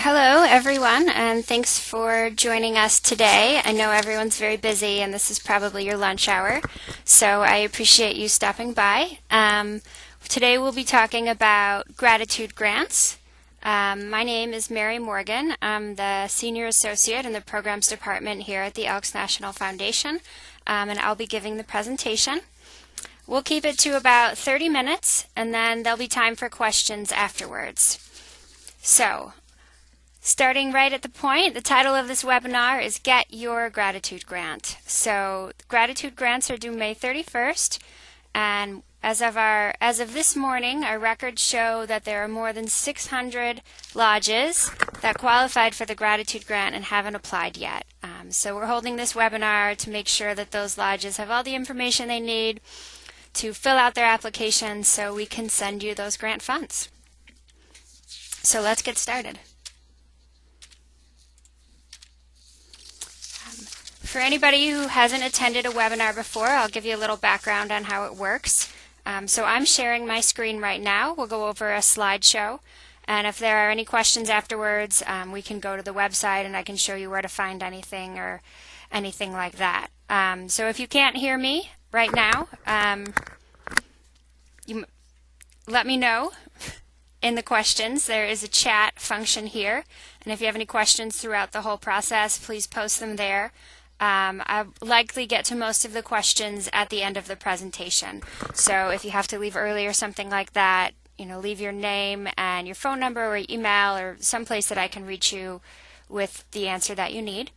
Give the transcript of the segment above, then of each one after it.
Hello everyone, and thanks for joining us today. I know everyone's very busy and this is probably your lunch hour, so I appreciate you stopping by. Today we'll be talking about gratitude grants. My name is Mary Morgan. I'm the Senior Associate in the Programs Department here at the Elks National Foundation, and I'll be giving the presentation. We'll keep it to about 30 minutes, and then there'll be time for questions afterwards. So, starting right at the point, the title of this webinar is Get Your Gratitude Grant. So gratitude grants are due May 31st, and as of this morning, our records show that there are more than 600 lodges that qualified for the gratitude grant and haven't applied yet. So we're holding this webinar to make sure that those lodges have all the information they need to fill out their applications so we can send you those grant funds. So let's get started. For anybody who hasn't attended a webinar before, I'll give you a little background on how it works. So I'm sharing my screen right now. We'll go over a slideshow, and if there are any questions afterwards, we can go to the website and I can show you where to find anything or anything like that. So if you can't hear me right now, let me know in the questions. There is a chat function here, and if you have any questions throughout the whole process, please post them there. I'll likely get to most of the questions at the end of the presentation. So if you have to leave early or something like that, leave your name and your phone number or email or some place that I can reach you with the answer that you need.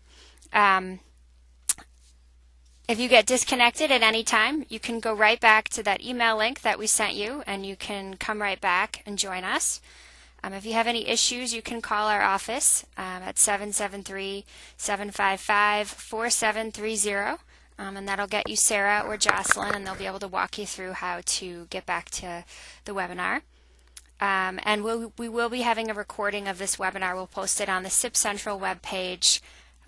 If you get disconnected at any time, you can go right back to that email link that we sent you, and you can come right back and join us. If you have any issues, you can call our office at 773-755-4730, and that'll get you Sarah or Jocelyn, and they'll be able to walk you through how to get back to the webinar. And we will be having a recording of this webinar. We'll post it on the SIP Central webpage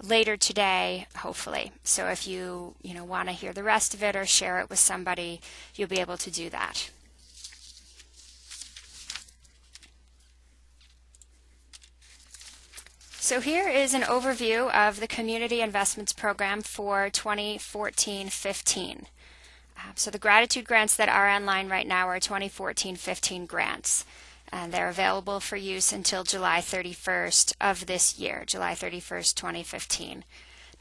later today, hopefully. So if you want to hear the rest of it or share it with somebody, you'll be able to do that. So here is an overview of the Community Investments Program for 2014-15. So the gratitude grants that are online right now are 2014-15 grants, and they're available for use until July 31st of this year, July 31st, 2015.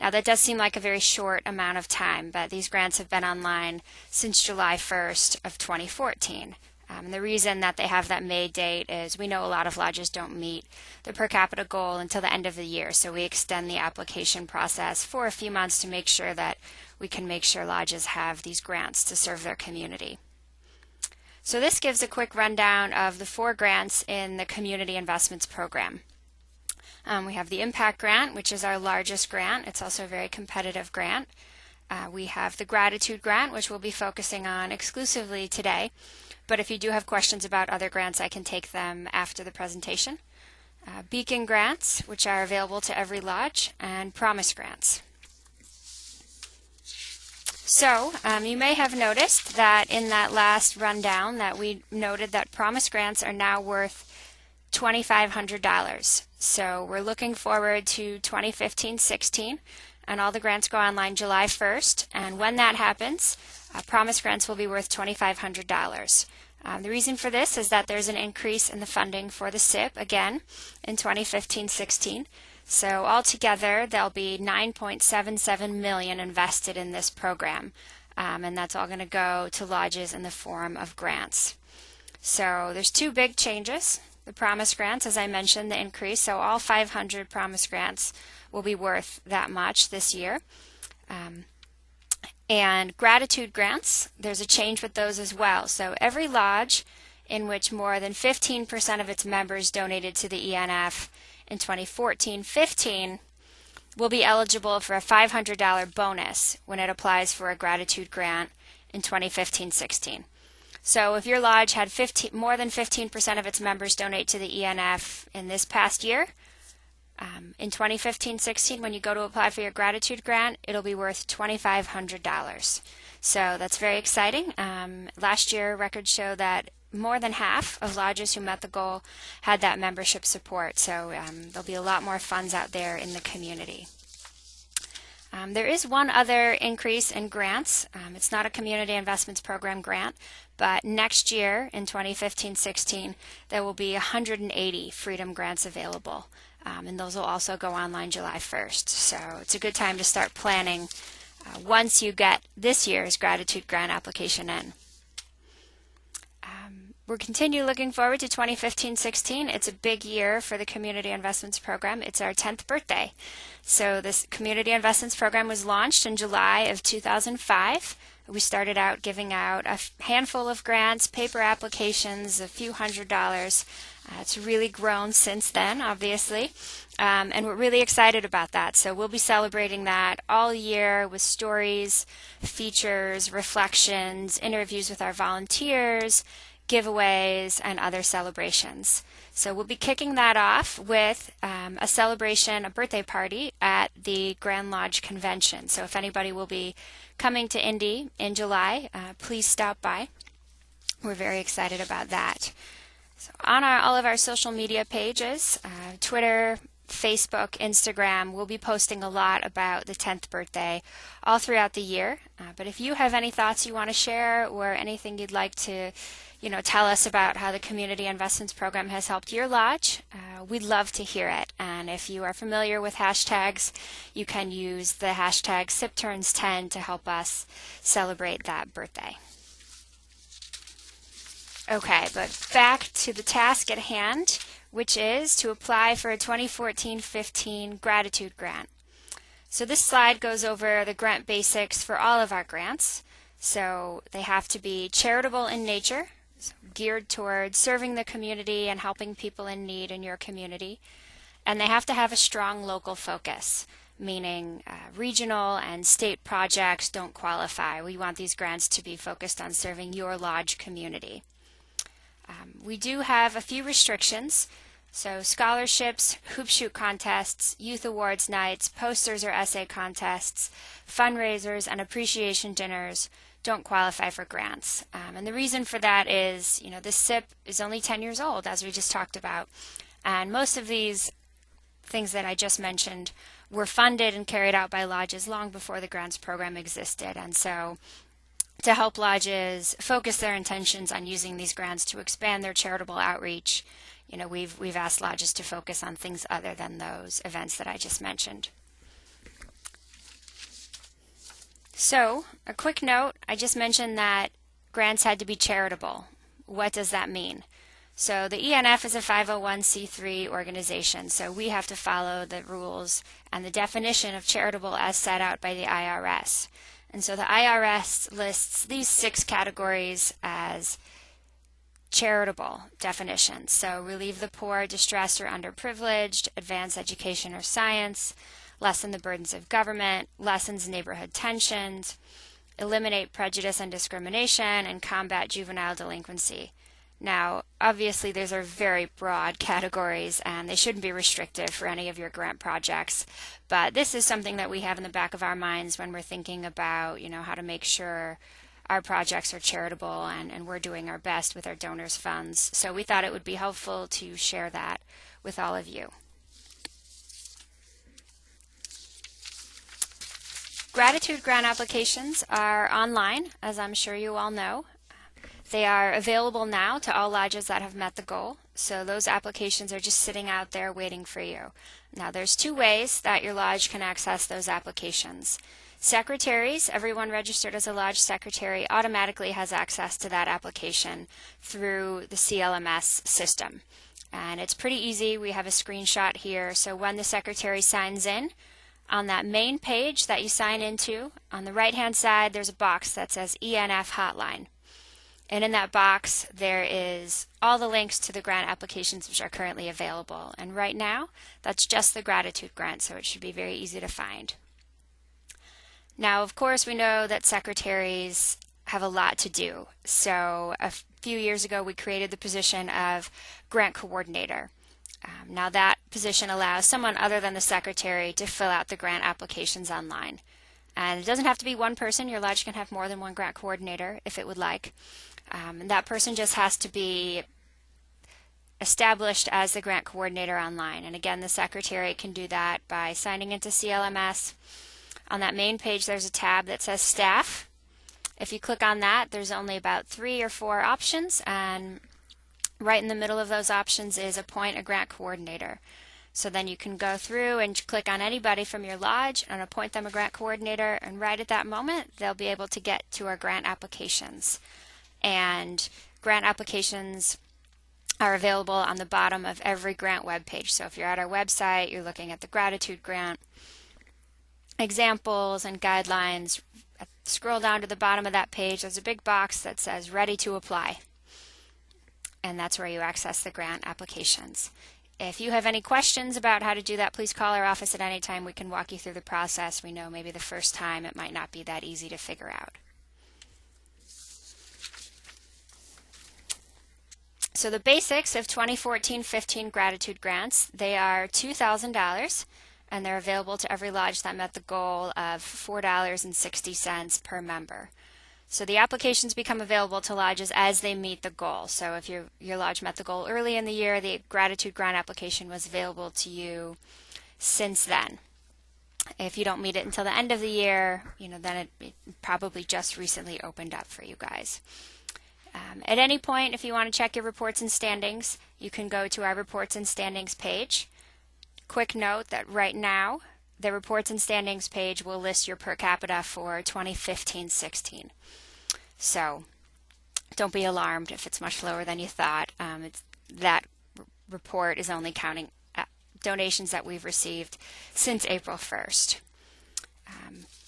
Now that does seem like a very short amount of time, but these grants have been online since July 1st of 2014. And the reason that they have that May date is we know a lot of lodges don't meet the per capita goal until the end of the year, so we extend the application process for a few months to make sure that we can make sure lodges have these grants to serve their community. So this gives a quick rundown of the 4 grants in the Community Investments Program. We have the Impact Grant, which is our largest grant. It's also a very competitive grant. We have the Gratitude Grant, which we'll be focusing on exclusively today. But if you do have questions about other grants, I can take them after the presentation. Beacon grants, which are available to every lodge, and Promise grants. So you may have noticed that in that last rundown that we noted that Promise grants are now worth $2,500. So we're looking forward to 2015-16, and all the grants go online July 1st. And when that happens, Promise grants will be worth $2,500. The reason for this is that there's an increase in the funding for the SIP again in 2015-16. So altogether, there'll be $9.77 million invested in this program, and that's all going to go to lodges in the form of grants. So there's 2 big changes. The Promise grants, as I mentioned, the increase. So all 500 Promise grants will be worth that much this year. And gratitude grants, there's a change with those as well. So every lodge in which more than 15% of its members donated to the ENF in 2014-15 will be eligible for a $500 bonus when it applies for a gratitude grant in 2015-16. So if your lodge had more than 15% of its members donate to the ENF in this past year, in 2015-16, when you go to apply for your gratitude grant, it'll be worth $2,500. So that's very exciting. Last year, records show that more than half of lodges who met the goal had that membership support, so there'll be a lot more funds out there in the community. There is one other increase in grants. It's not a Community Investments Program grant, but next year in 2015-16 there will be 180 Freedom grants available, and those will also go online July 1st. So it's a good time to start planning once you get this year's Gratitude Grant application in. We're continue looking forward to 2015-16. It's a big year for the Community Investments Program. It's our 10th birthday. So this Community Investments Program was launched in July of 2005. We started out giving out a handful of grants, paper applications, a few $100s. It's really grown since then, obviously, and we're really excited about that. So we'll be celebrating that all year with stories, features, reflections, interviews with our volunteers, giveaways, and other celebrations. So we'll be kicking that off with a celebration, a birthday party at the Grand Lodge Convention. So if anybody will be coming to Indy in July, please stop by. We're very excited about that. So on all of our social media pages, Twitter, Facebook, Instagram, we'll be posting a lot about the 10th birthday all throughout the year. But if you have any thoughts you want to share or anything you'd like to tell us about how the Community Investments Program has helped your lodge, we'd love to hear it. And if you are familiar with hashtags, you can use the hashtag SIPTurns10 to help us celebrate that birthday. Okay, but back to the task at hand, which is to apply for a 2014-15 Gratitude Grant. So this slide goes over the grant basics for all of our grants. So they have to be charitable in nature, so geared toward serving the community and helping people in need in your community. And they have to have a strong local focus, meaning regional and state projects don't qualify. We want these grants to be focused on serving your lodge community. We do have a few restrictions. So scholarships, hoop shoot contests, youth awards nights, posters or essay contests, fundraisers, and appreciation dinners don't qualify for grants. And the reason for that is, this SIP is only 10 years old, as we just talked about. And most of these things that I just mentioned were funded and carried out by lodges long before the grants program existed. And so to help lodges focus their intentions on using these grants to expand their charitable outreach, we've asked lodges to focus on things other than those events that I just mentioned. So, a quick note, I just mentioned that grants had to be charitable. What does that mean? So the ENF is a 501c3 organization, so we have to follow the rules and the definition of charitable as set out by the IRS. And so the IRS lists these 6 categories as charitable definitions. So relieve the poor, distressed, or underprivileged, advance education or science, lessen the burdens of government, lessens neighborhood tensions, eliminate prejudice and discrimination, and combat juvenile delinquency. Now, obviously, those are very broad categories, and they shouldn't be restrictive for any of your grant projects. But this is something that we have in the back of our minds when we're thinking about, how to make sure our projects are charitable and we're doing our best with our donors' funds. So we thought it would be helpful to share that with all of you. Gratitude grant applications are online, as I'm sure you all know. They are available now to all lodges that have met the goal, so those applications are just sitting out there waiting for you. Now there's 2 ways that your lodge can access those applications. Secretaries, everyone registered as a lodge secretary automatically has access to that application through the CLMS system. And it's pretty easy. We have a screenshot here. So when the secretary signs in, on that main page that you sign into, on the right-hand side, there's a box that says ENF Hotline. And in that box, there is all the links to the grant applications which are currently available. And right now, that's just the Gratitude Grant, so it should be very easy to find. Now, of course, we know that secretaries have a lot to do. So a few years ago, we created the position of Grant Coordinator. Now that position allows someone other than the secretary to fill out the grant applications online. And it doesn't have to be one person. Your lodge can have more than one grant coordinator if it would like. And that person just has to be established as the grant coordinator online. And again, the secretary can do that by signing into CLMS. On that main page, there's a tab that says Staff. If you click on that, there's only about 3 or 4 options, and right in the middle of those options is Appoint a Grant Coordinator. So then you can go through and click on anybody from your lodge and appoint them a grant coordinator, and right at that moment they'll be able to get to our grant applications. And grant applications are available on the bottom of every grant webpage. So if you're at our website, you're looking at the gratitude grant examples and guidelines, scroll down to the bottom of that page, there's a big box that says Ready to Apply. And that's where you access the grant applications. If you have any questions about how to do that, please call our office at any time. We can walk you through the process. We know maybe the first time it might not be that easy to figure out. So the basics of 2014-15 gratitude grants, they are $2,000, and they're available to every lodge that met the goal of $4.60 per member. So the applications become available to lodges as they meet the goal. So if your lodge met the goal early in the year, the gratitude grant application was available to you since then. If you don't meet it until the end of the year, then it probably just recently opened up for you guys. At any point, if you want to check your reports and standings, you can go to our reports and standings page. Quick note that right now, the reports and standings page will list your per capita for 2015-16. So don't be alarmed if it's much lower than you thought. That report is only counting donations that we've received since April 1st.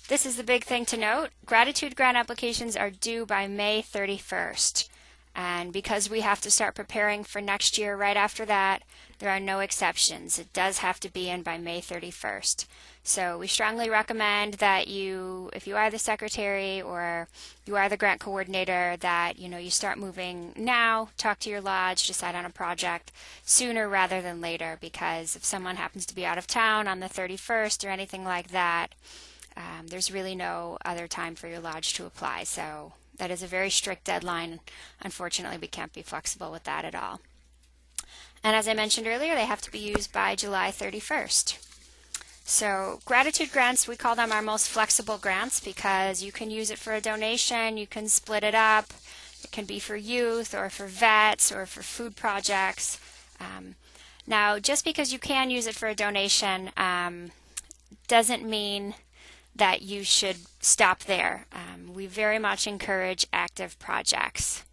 This is the big thing to note. Gratitude grant applications are due by May 31st. And because we have to start preparing for next year right after that, there are no exceptions. It does have to be in by May 31st. So we strongly recommend that if you are the secretary or you are the grant coordinator, that you start moving now, talk to your lodge, decide on a project sooner rather than later, because if someone happens to be out of town on the 31st or anything like that, there's really no other time for your lodge to apply. So that is a very strict deadline. Unfortunately, we can't be flexible with that at all. And as I mentioned earlier, they have to be used by July 31st. So gratitude grants, we call them our most flexible grants because you can use it for a donation, you can split it up, it can be for youth or for vets or for food projects. Now, just because you can use it for a donation doesn't mean that you should stop there. We very much encourage active projects.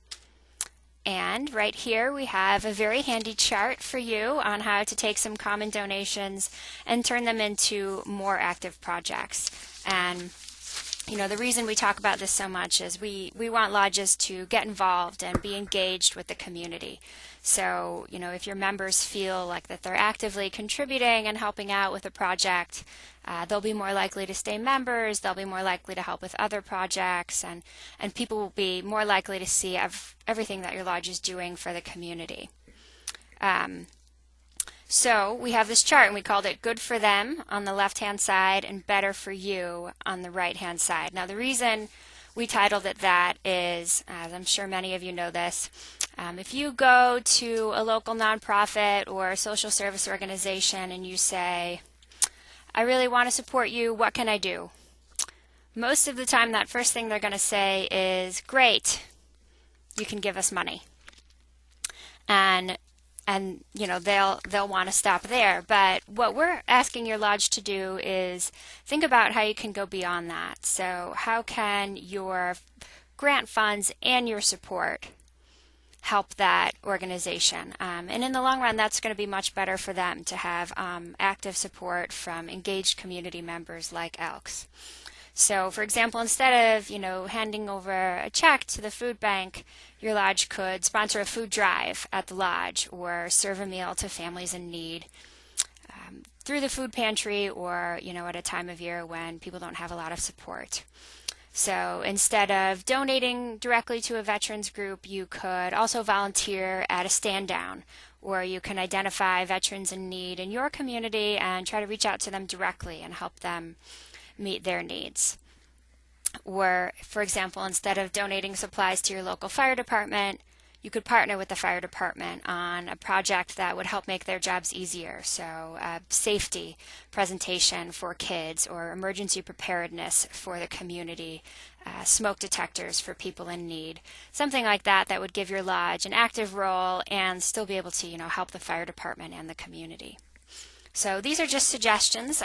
And right here we have a very handy chart for you on how to take some common donations and turn them into more active projects. And the reason we talk about this so much is we want lodges to get involved and be engaged with the community. So, if your members feel like that they're actively contributing and helping out with a project, they'll be more likely to stay members, they'll be more likely to help with other projects, and people will be more likely to see everything that your lodge is doing for the community. So we have this chart, and we called it Good for Them on the left-hand side and Better for You on the right-hand side. Now, the reason we titled it that is, as I'm sure many of you know this, if you go to a local nonprofit or a social service organization and you say, I really want to support you, what can I do? Most of the time, that first thing they're going to say is, great, you can give us money. And they'll want to stop there. But what we're asking your lodge to do is think about how you can go beyond that. So how can your grant funds and your support help that organization? And in the long run, that's going to be much better for them to have active support from engaged community members like Elks. So, for example, instead of handing over a check to the food bank, your lodge could sponsor a food drive at the lodge or serve a meal to families in need through the food pantry or at a time of year when people don't have a lot of support. So instead of donating directly to a veterans group, you could also volunteer at a stand down, or you can identify veterans in need in your community and try to reach out to them directly and help them meet their needs. Or, for example, instead of donating supplies to your local fire department, you could partner with the fire department on a project that would help make their jobs easier. So, a safety presentation for kids, or emergency preparedness for the community, smoke detectors for people in need, something like that that would give your lodge an active role and still be able to, help the fire department and the community. So these are just suggestions.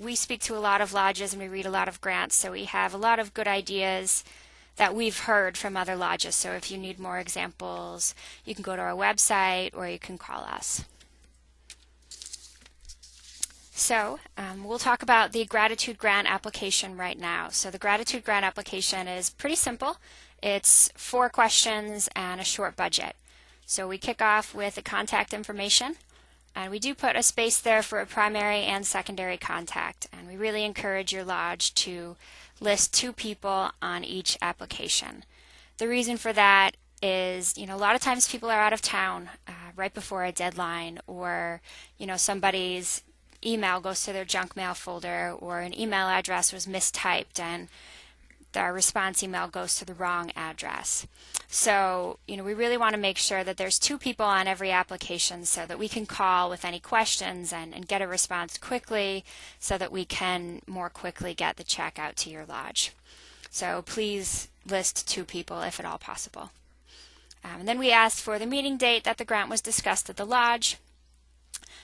We speak to a lot of lodges and we read a lot of grants, so we have a lot of good ideas that we've heard from other lodges. So if you need more examples, you can go to our website or you can call us. So we'll talk about the Gratitude Grant application right now. So the Gratitude Grant application is pretty simple. It's 4 questions and a short budget. So we kick off with the contact information. And we do put a space there for a primary and secondary contact. And we really encourage your lodge to list 2 people on each application. The reason for that is, a lot of times people are out of town right before a deadline, or, somebody's email goes to their junk mail folder, or an email address was mistyped and our response email goes to the wrong address. So, we really want to make sure that there's 2 people on every application so that we can call with any questions and get a response quickly so that we can more quickly get the check out to your lodge. So please list 2 people if at all possible. And then we asked for the meeting date that the grant was discussed at the lodge.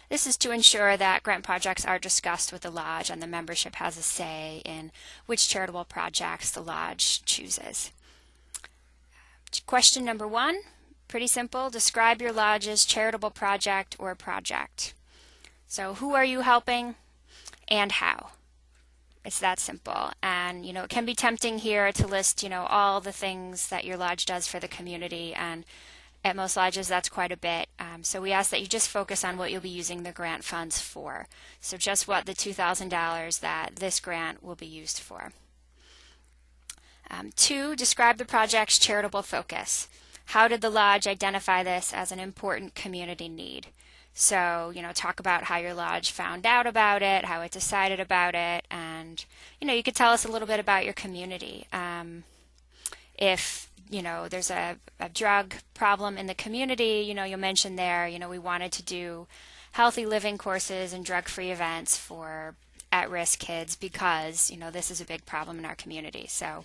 This is to ensure that grant projects are discussed with the lodge and the membership has a say in which charitable projects the lodge chooses. Question number 1, pretty simple. Describe your lodge's charitable project or project. So who are you helping and how? It's that simple. And, it can be tempting here to list, all the things that your lodge does for the community, and at most lodges, that's quite a bit. So we ask that you just focus on what you'll be using the grant funds for. So just what the $2,000 that this grant will be used for. 2, describe the project's charitable focus. How did the lodge identify this as an important community need? So, talk about how your lodge found out about it, how it decided about it, and, you could tell us a little bit about your community. If there's a drug problem in the community, you'll mention there, we wanted to do healthy living courses and drug-free events for at-risk kids because, this is a big problem in our community. So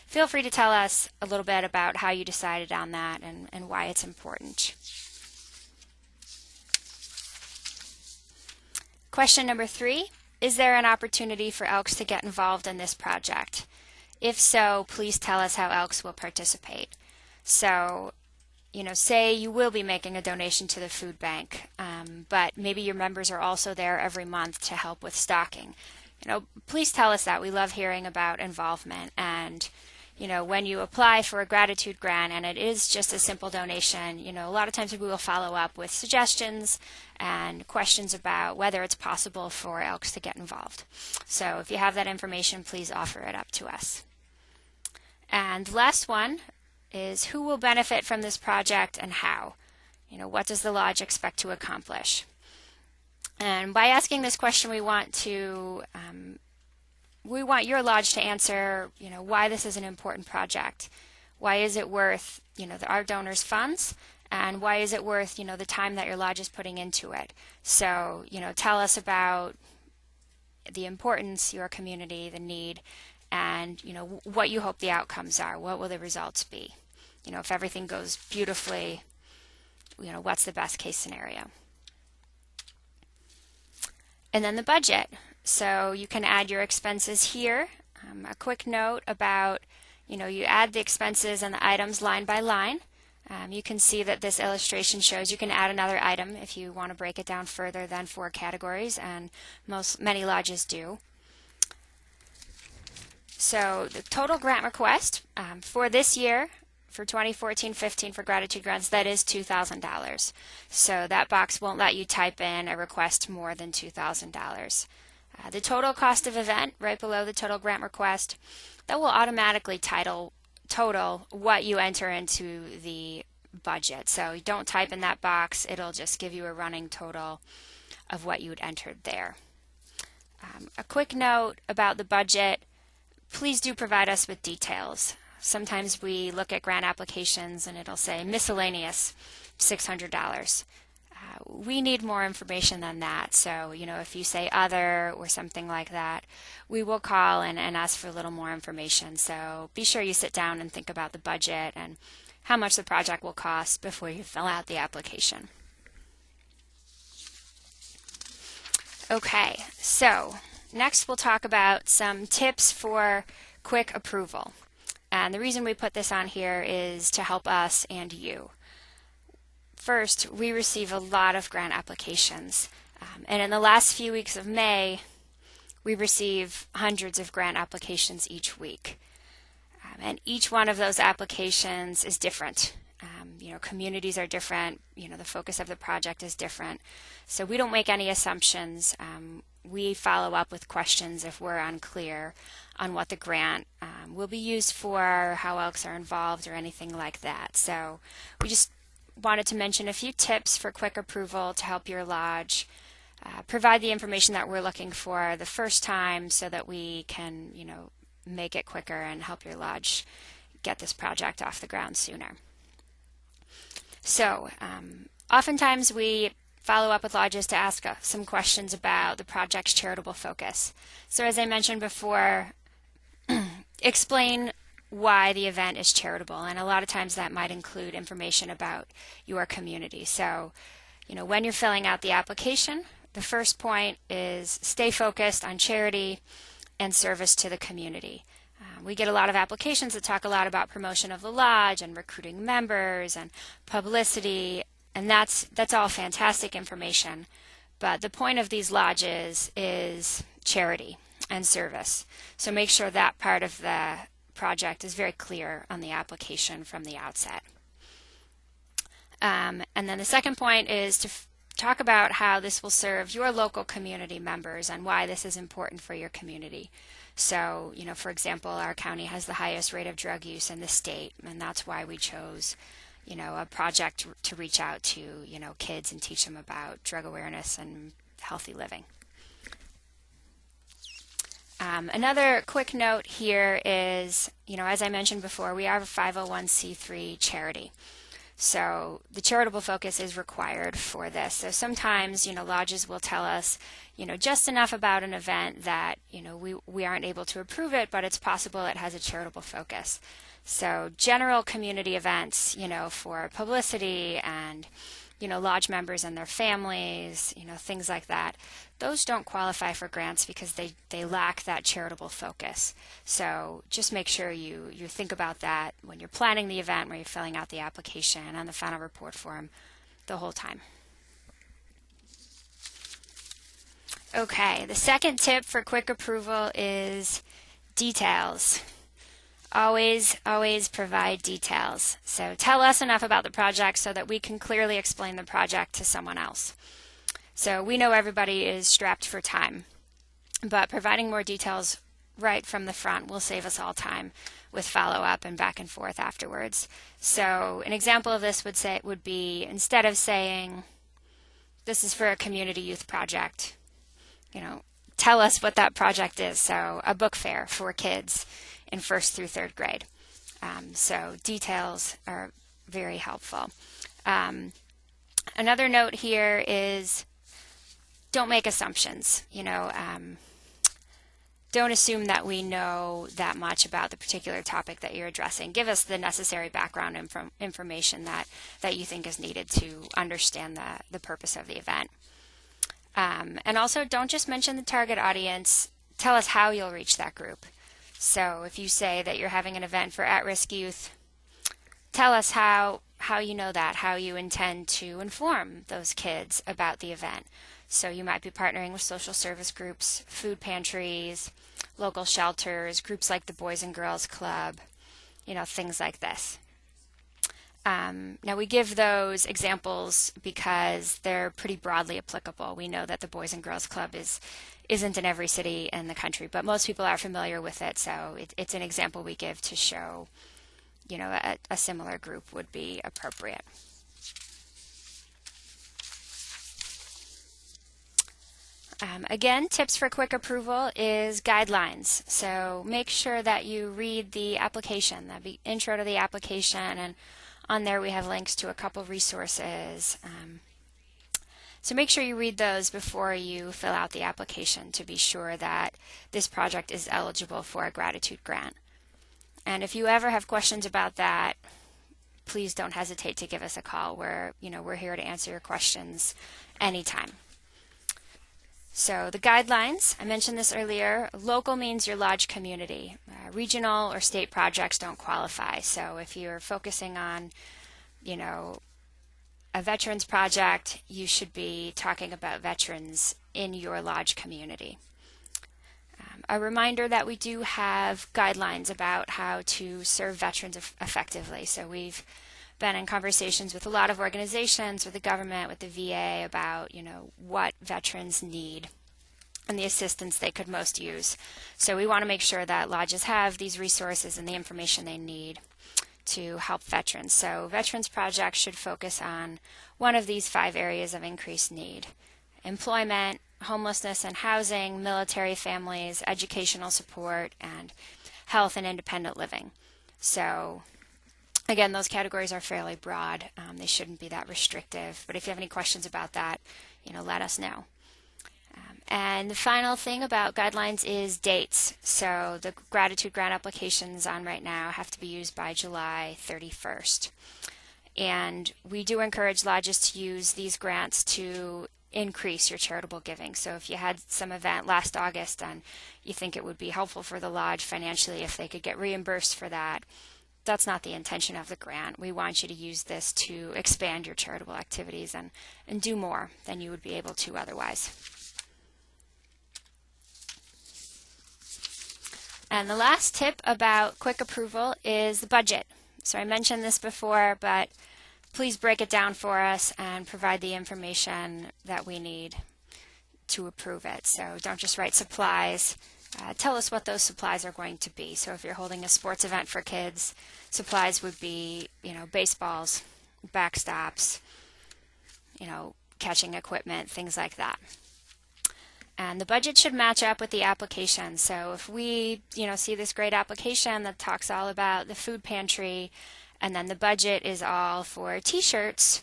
feel free to tell us a little bit about how you decided on that and why it's important. Question number 3, is there an opportunity for Elks to get involved in this project? If so, please tell us how Elks will participate. So, say you will be making a donation to the food bank, but maybe your members are also there every month to help with stocking. Please tell us that. We love hearing about involvement. And, when you apply for a gratitude grant and it is just a simple donation, a lot of times we will follow up with suggestions and questions about whether it's possible for Elks to get involved. So if you have that information, please offer it up to us. And the last one is, who will benefit from this project and how? What does the lodge expect to accomplish? And by asking this question, we want your lodge to answer, why this is an important project. Why is it worth, our donors' funds? And why is it worth, the time that your lodge is putting into it? So, tell us about the importance, your community, the need, and, what you hope the outcomes are. What will the results be? If everything goes beautifully, what's the best case scenario? And then the budget. So you can add your expenses here. A quick note about, you add the expenses and the items line by line. You can see that this illustration shows you can add another item if you want to break it down further than 4 categories, and many lodges do. So the total grant request for this year, for 2014-15 for gratitude grants, that is $2,000. So that box won't let you type in a request more than $2,000. The total cost of event, right below the total grant request, that will automatically total what you enter into the budget. So you don't type in that box, it'll just give you a running total of what you had entered there. A quick note about the budget. please do provide us with details. Sometimes we look at grant applications and it'll say miscellaneous $600. We need more information than that. So, if you say other or something like that, we will call and ask for a little more information. So be sure you sit down and think about the budget and how much the project will cost before you fill out the application. Okay, so next we'll talk about some tips for quick approval. And the reason we put this on here is to help us and you. First, we receive a lot of grant applications. And in the last few weeks of May, we receive hundreds of grant applications each week. And each one of those applications is different. Communities are different. The focus of the project is different. So we don't make any assumptions. We follow up with questions if we're unclear on what the grant will be used for, how Elks are involved, or anything like that. So we just wanted to mention a few tips for quick approval to help your lodge provide the information that we're looking for the first time so that we can, make it quicker and help your lodge get this project off the ground sooner. So, oftentimes we follow up with lodges to ask some questions about the project's charitable focus. So as I mentioned before, explain why the event is charitable, and a lot of times that might include information about your community. So, when you're filling out the application, the first point is stay focused on charity and service to the community. We get a lot of applications that talk a lot about promotion of the lodge and recruiting members and publicity, and that's all fantastic information. But the point of these lodges is charity and service. So make sure that part of the project is very clear on the application from the outset. And then the second point is to talk about how this will serve your local community members and why this is important for your community. So, for example, our county has the highest rate of drug use in the state, and that's why we chose, a project to reach out to, kids and teach them about drug awareness and healthy living. Another quick note here is, as I mentioned before, we are a 501c3 charity. So the charitable focus is required for this. So sometimes, lodges will tell us, just enough about an event that, we aren't able to approve it, but it's possible it has a charitable focus. So general community events, for publicity and, lodge members and their families, things like that, those don't qualify for grants because they lack that charitable focus. So just make sure you think about that when you're planning the event, when you're filling out the application and the final report form the whole time. Okay, the second tip for quick approval is details. Always provide details. So tell us enough about the project so that we can clearly explain the project to someone else. So we know everybody is strapped for time, but providing more details right from the front will save us all time with follow-up and back and forth afterwards. So an example of this would be instead of saying, this is for a community youth project, tell us what that project is. So a book fair for kids in 1st through 3rd grade. So details are very helpful. Another note here is don't make assumptions. Don't assume that we know that much about the particular topic that you're addressing. Give us the necessary background information that you think is needed to understand the purpose of the event. And also don't just mention the target audience. Tell us how you'll reach that group. So if you say that you're having an event for at-risk youth, tell us how you know that, how you intend to inform those kids about the event. So you might be partnering with social service groups, food pantries, local shelters, groups like the Boys and Girls Club, things like this. Now we give those examples because they're pretty broadly applicable. We know that the Boys and Girls Club isn't in every city in the country, but most people are familiar with it, so it's an example we give to show, a similar group would be appropriate. Again, tips for quick approval is guidelines. So make sure that you read the application, the intro to the application, and on there we have links to a couple resources. So make sure you read those before you fill out the application to be sure that this project is eligible for a gratitude grant. And if you ever have questions about that, please don't hesitate to give us a call. We're here to answer your questions anytime. So the guidelines, I mentioned this earlier, local means your lodge community. Regional or state projects don't qualify. So if you're focusing on, a veterans project, you should be talking about veterans in your lodge community. A reminder that we do have guidelines about how to serve veterans effectively. So we've been in conversations with a lot of organizations, with the government, with the VA about, what veterans need and the assistance they could most use. So we want to make sure that lodges have these resources and the information they need to help veterans. So veterans projects should focus on one of these 5 areas of increased need: employment, homelessness and housing, military families, educational support, and health and independent living. So again, those categories are fairly broad. They shouldn't be that restrictive, but if you have any questions about that, let us know. And the final thing about guidelines is dates. So the gratitude grant applications on right now have to be used by July 31st. And we do encourage lodges to use these grants to increase your charitable giving. So if you had some event last August and you think it would be helpful for the lodge financially if they could get reimbursed for that, that's not the intention of the grant. We want you to use this to expand your charitable activities and do more than you would be able to otherwise. And the last tip about quick approval is the budget. So I mentioned this before, but please break it down for us and provide the information that we need to approve it. So don't just write supplies. Tell us what those supplies are going to be. So if you're holding a sports event for kids, supplies would be, baseballs, backstops, catching equipment, things like that. And the budget should match up with the application. So if we, see this great application that talks all about the food pantry, and then the budget is all for t-shirts,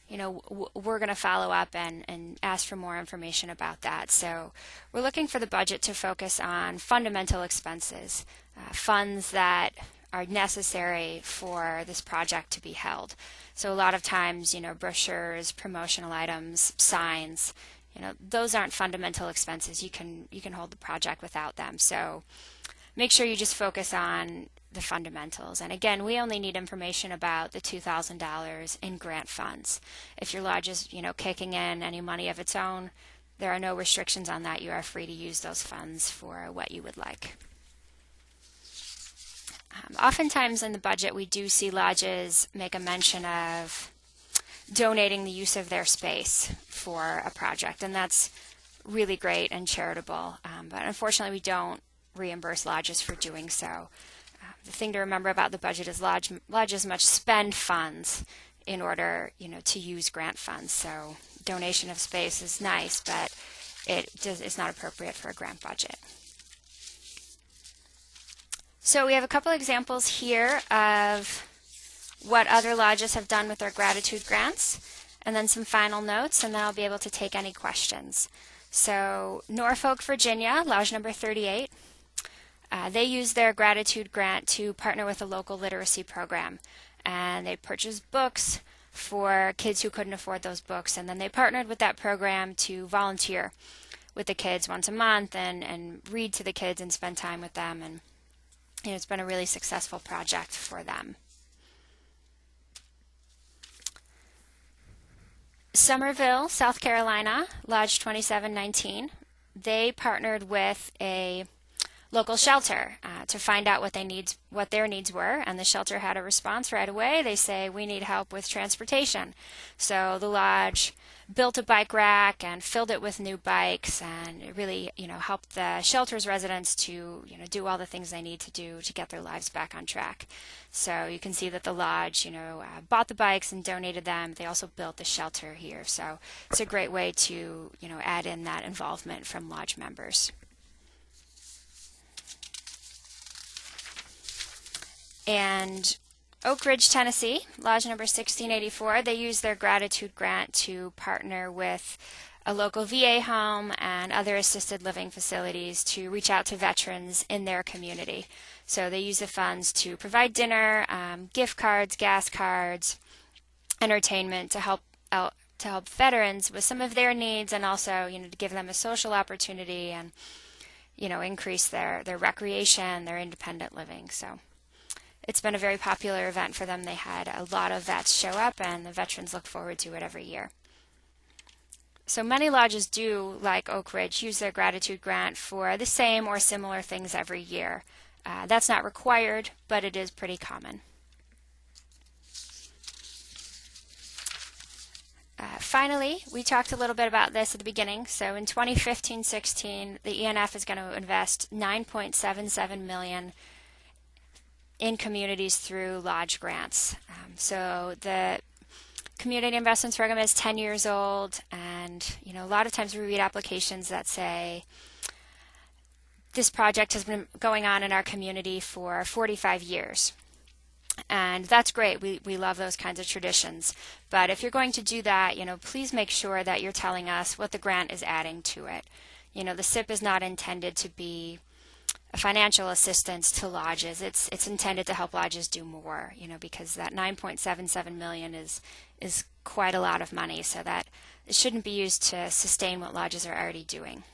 we're going to follow up and ask for more information about that. So we're looking for the budget to focus on fundamental expenses, funds that are necessary for this project to be held. So a lot of times, brochures, promotional items, signs, those aren't fundamental expenses. You can hold the project without them. So make sure you just focus on the fundamentals. And again, we only need information about the $2,000 in grant funds. If your lodge is, kicking in any money of its own, there are no restrictions on that. You are free to use those funds for what you would like. Oftentimes in the budget, we do see lodges make a mention of donating the use of their space for a project, and that's really great and charitable, but unfortunately we don't reimburse lodges for doing so. The thing to remember about the budget is lodges must spend funds in order to use grant funds. So donation of space is nice, but it's not appropriate for a grant budget. So we have a couple examples here of what other lodges have done with their gratitude grants, and then some final notes, and then I'll be able to take any questions. So Norfolk, Virginia, lodge number 38, they used their gratitude grant to partner with a local literacy program, and they purchased books for kids who couldn't afford those books, and then they partnered with that program to volunteer with the kids once a month and read to the kids and spend time with them, and it's been a really successful project for them. Somerville, South Carolina, Lodge 2719, they partnered with a local shelter to find out what their needs were, and the shelter had a response right away. They say, we need help with transportation. So the lodge built a bike rack and filled it with new bikes, and it really, helped the shelter's residents to, do all the things they need to do to get their lives back on track. So you can see that the lodge, bought the bikes and donated them. They also built the shelter here. So it's a great way to, add in that involvement from lodge members. And Oak Ridge, Tennessee, Lodge number 1684, they use their gratitude grant to partner with a local VA home and other assisted living facilities to reach out to veterans in their community. So they use the funds to provide dinner, gift cards, gas cards, entertainment to help veterans with some of their needs, and also to give them a social opportunity and increase their recreation, their independent living. So it's been a very popular event for them. They had a lot of vets show up, and the veterans look forward to it every year. So many lodges do, like Oak Ridge, use their gratitude grant for the same or similar things every year. That's not required, but it is pretty common. Finally, we talked a little bit about this at the beginning. So in 2015-16, the ENF is going to invest $9.77 million in communities through lodge grants. So the Community Investments Program is 10 years old, and a lot of times we read applications that say this project has been going on in our community for 45 years. And that's great. We love those kinds of traditions. But if you're going to do that, please make sure that you're telling us what the grant is adding to it. The SIP is not intended to be a financial assistance to lodges. It's intended to help lodges do more, because that $9.77 million is quite a lot of money, so that it shouldn't be used to sustain what lodges are already doing.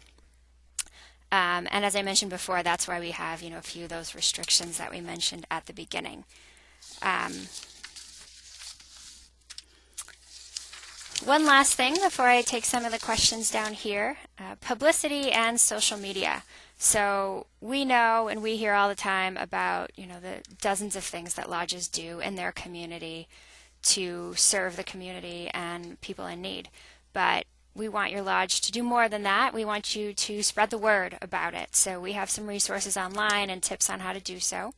And as I mentioned before, that's why we have, a few of those restrictions that we mentioned at the beginning. One last thing before I take some of the questions down here, publicity and social media. So we know and we hear all the time about, the dozens of things that lodges do in their community to serve the community and people in need. But we want your lodge to do more than that. We want you to spread the word about it. So we have some resources online and tips on how to do so.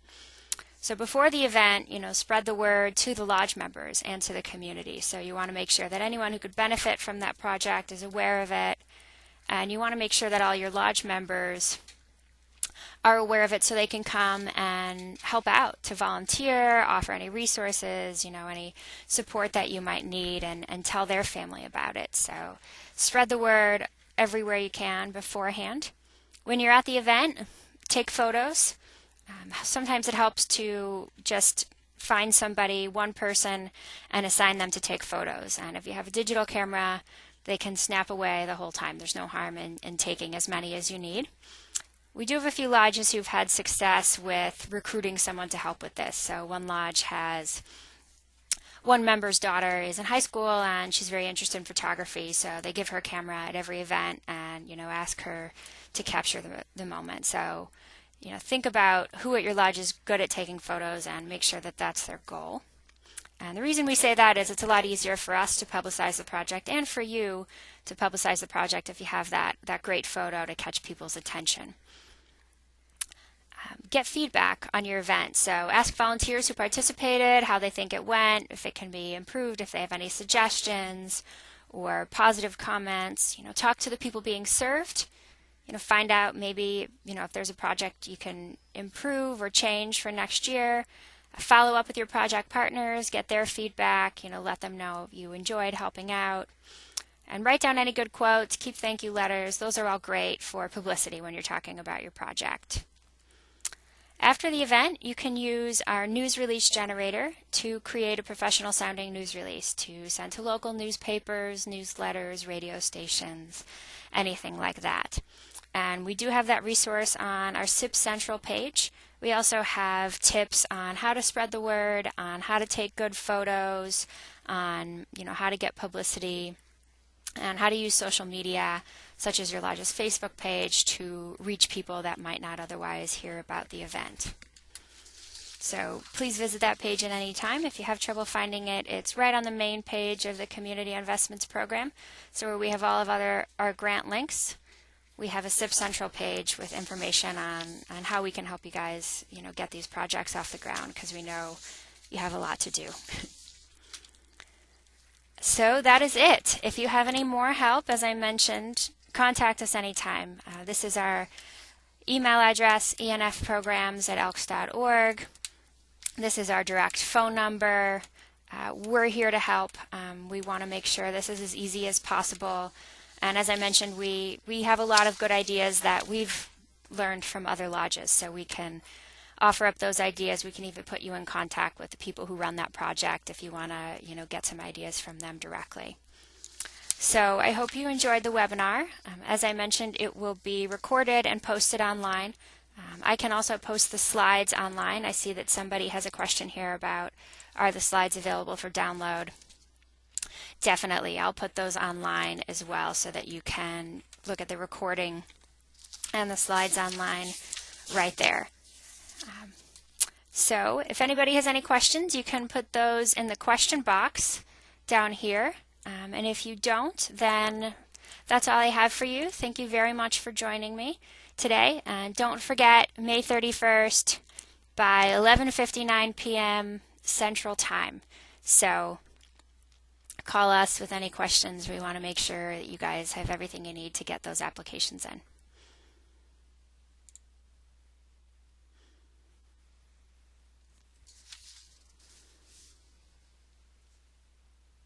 So before the event, spread the word to the lodge members and to the community. So you want to make sure that anyone who could benefit from that project is aware of it. And you want to make sure that all your lodge members are aware of it so they can come and help out, to volunteer, offer any resources, any support that you might need, and tell their family about it. So spread the word everywhere you can beforehand. When you're at the event, take photos. Sometimes it helps to just find somebody, one person, and assign them to take photos. And if you have a digital camera, they can snap away the whole time. There's no harm in taking as many as you need. We do have a few lodges who've had success with recruiting someone to help with this. So one lodge has one member's daughter is in high school and she's very interested in photography, so they give her a camera at every event and ask her to capture the moment. So think about who at your lodge is good at taking photos and make sure that that's their goal. And the reason we say that is it's a lot easier for us to publicize the project and for you to publicize the project if you have that great photo to catch people's attention. Get feedback on your event. So ask volunteers who participated how they think it went, if it can be improved, if they have any suggestions or positive comments. Talk to the people being served. Find out maybe, if there's a project you can improve or change for next year. Follow up with your project partners, get their feedback, let them know you enjoyed helping out. And write down any good quotes, keep thank you letters. Those are all great for publicity when you're talking about your project. After the event, you can use our news release generator to create a professional sounding news release to send to local newspapers, newsletters, radio stations, anything like that. And we do have that resource on our SIP Central page. We also have tips on how to spread the word, on how to take good photos, on how to get publicity, and how to use social media. such as your lodge's Facebook page, to reach people that might not otherwise hear about the event. So please visit that page at any time. If you have trouble finding it, it's right on the main page of the Community Investments Program. So where we have all of our grant links, we have a SIP Central page with information on how we can help you guys, get these projects off the ground, because we know you have a lot to do. So that is it. If you have any more help, as I mentioned, contact us anytime. This is our email address, enfprograms@elks.org. This is our direct phone number. We're here to help. We want to make sure this is as easy as possible. And as I mentioned, we have a lot of good ideas that we've learned from other lodges, so we can offer up those ideas. We can even put you in contact with the people who run that project if you want to, get some ideas from them directly. So I hope you enjoyed the webinar. As I mentioned, it will be recorded and posted online. I can also post the slides online. I see that somebody has a question here about, are the slides available for download? Definitely, I'll put those online as well so that you can look at the recording and the slides online right there. So if anybody has any questions, you can put those in the question box down here. And if you don't, then that's all I have for you. Thank you very much for joining me today. And don't forget, May 31st by 11:59 p.m. Central Time. So call us with any questions. We want to make sure that you guys have everything you need to get those applications in.